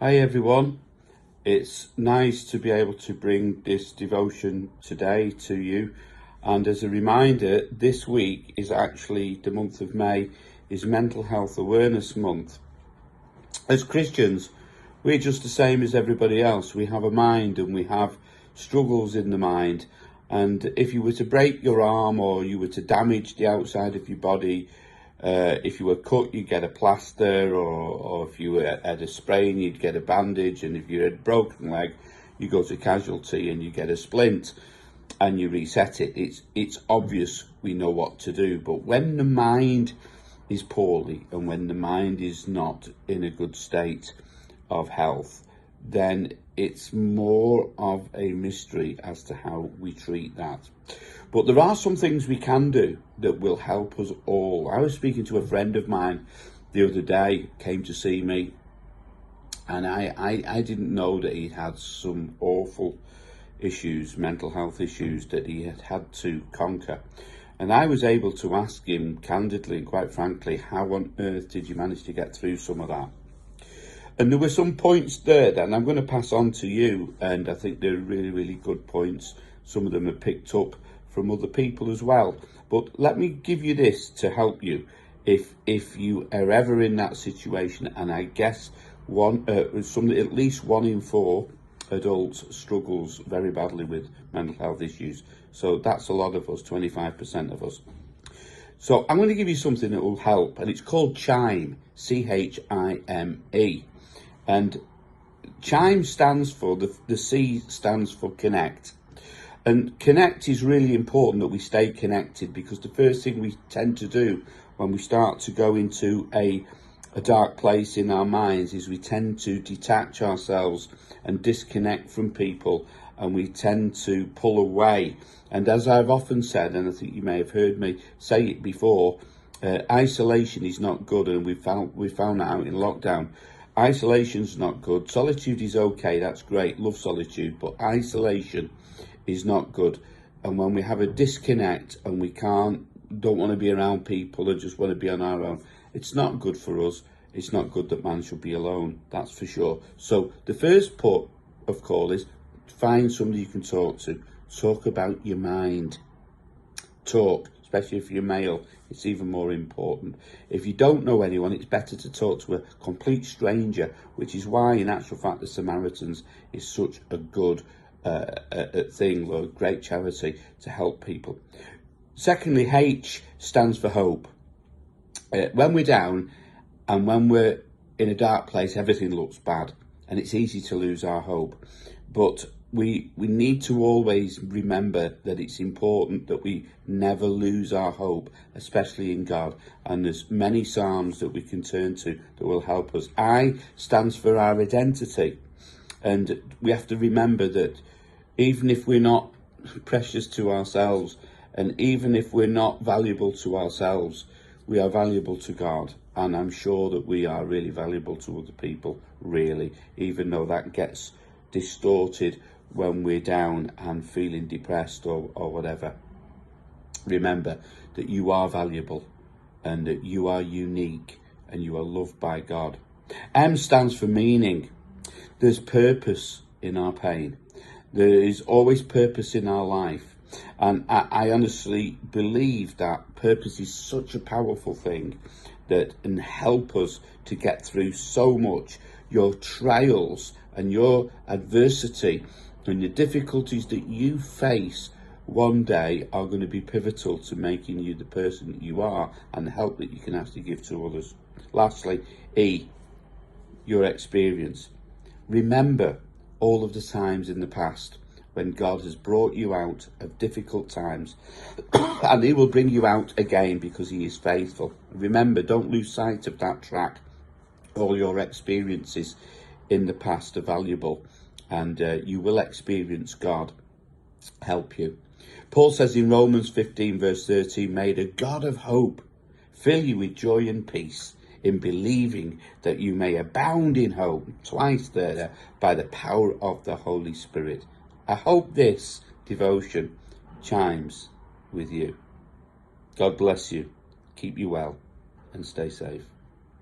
Hi everyone, it's nice to be able to bring this devotion today to you, and as a reminder, this week is actually the month of May is Mental Health Awareness Month. As Christians, we're just the same as everybody else. We have a mind and we have struggles in the mind, and if you were to break your arm or you were to damage the outside of your body, if you were cut, you'd get a plaster, or if you had a sprain, you'd get a bandage, and if you had a broken leg, you go to casualty and you get a splint and you reset it. It's obvious we know what to do, but when the mind is poorly and when the mind is not in a good state of health, then it's more of a mystery as to how we treat that. But there are some things we can do that will help us all. I was speaking to a friend of mine the other day, came to see me, and I didn't know that he had some awful issues, mental health issues that he had to conquer. And I was able to ask him candidly and quite frankly, how on earth did you manage to get through some of that? And there were some points there that I'm going to pass on to you, and I think they're really, really good points. Some of them are picked up from other people as well. But let me give you this to help you if you are ever in that situation, and I guess at least 1 in 4 adults struggles very badly with mental health issues. So that's a lot of us, 25% of us. So I'm going to give you something that will help, and it's called CHIME, C-H-I-M-E. And CHIME stands for, the C stands for connect. And connect is really important, that we stay connected, because the first thing we tend to do when we start to go into a dark place in our minds is we tend to detach ourselves and disconnect from people, and we tend to pull away. And as I've often said, and I think you may have heard me say it before, isolation is not good, and we found that out in lockdown. Isolation's not good. Solitude is okay, that's great, love solitude, but isolation is not good. And when we have a disconnect and we don't want to be around people and just want to be on our own, it's not good for us. It's not good that man should be alone, that's for sure. So the first port of call is find somebody you can talk to. Talk about your mind. Talk, especially if you're male, it's even more important. If you don't know anyone, it's better to talk to a complete stranger, which is why in actual fact the Samaritans is such a good thing, a great charity to help people. Secondly, H stands for hope. When we're down and when we're in a dark place, everything looks bad and it's easy to lose our hope. But we need to always remember that it's important that we never lose our hope, especially in God. And there's many Psalms that we can turn to that will help us. I stands for our identity. And we have to remember that even if we're not precious to ourselves, and even if we're not valuable to ourselves, we are valuable to God. And I'm sure that we are really valuable to other people, really, even though that gets distorted when we're down and feeling depressed or whatever. Remember that you are valuable and that you are unique and you are loved by God. M stands for meaning. There's purpose in our pain. There is always purpose in our life. And I honestly believe that purpose is such a powerful thing that can help us to get through so much. Your trials and your adversity and the difficulties that you face one day are going to be pivotal to making you the person that you are and the help that you can actually give to others. Lastly, E, your experience. Remember all of the times in the past when God has brought you out of difficult times and he will bring you out again because he is faithful. Remember, don't lose sight of that track. All your experiences in the past are valuable, and you will experience God help you. Paul says in Romans 15 verse 13, may the God of hope fill you with joy and peace in believing, that you may abound in hope, twice there, by the power of the Holy Spirit. I hope this devotion chimes with you. God bless you, keep you well, and stay safe.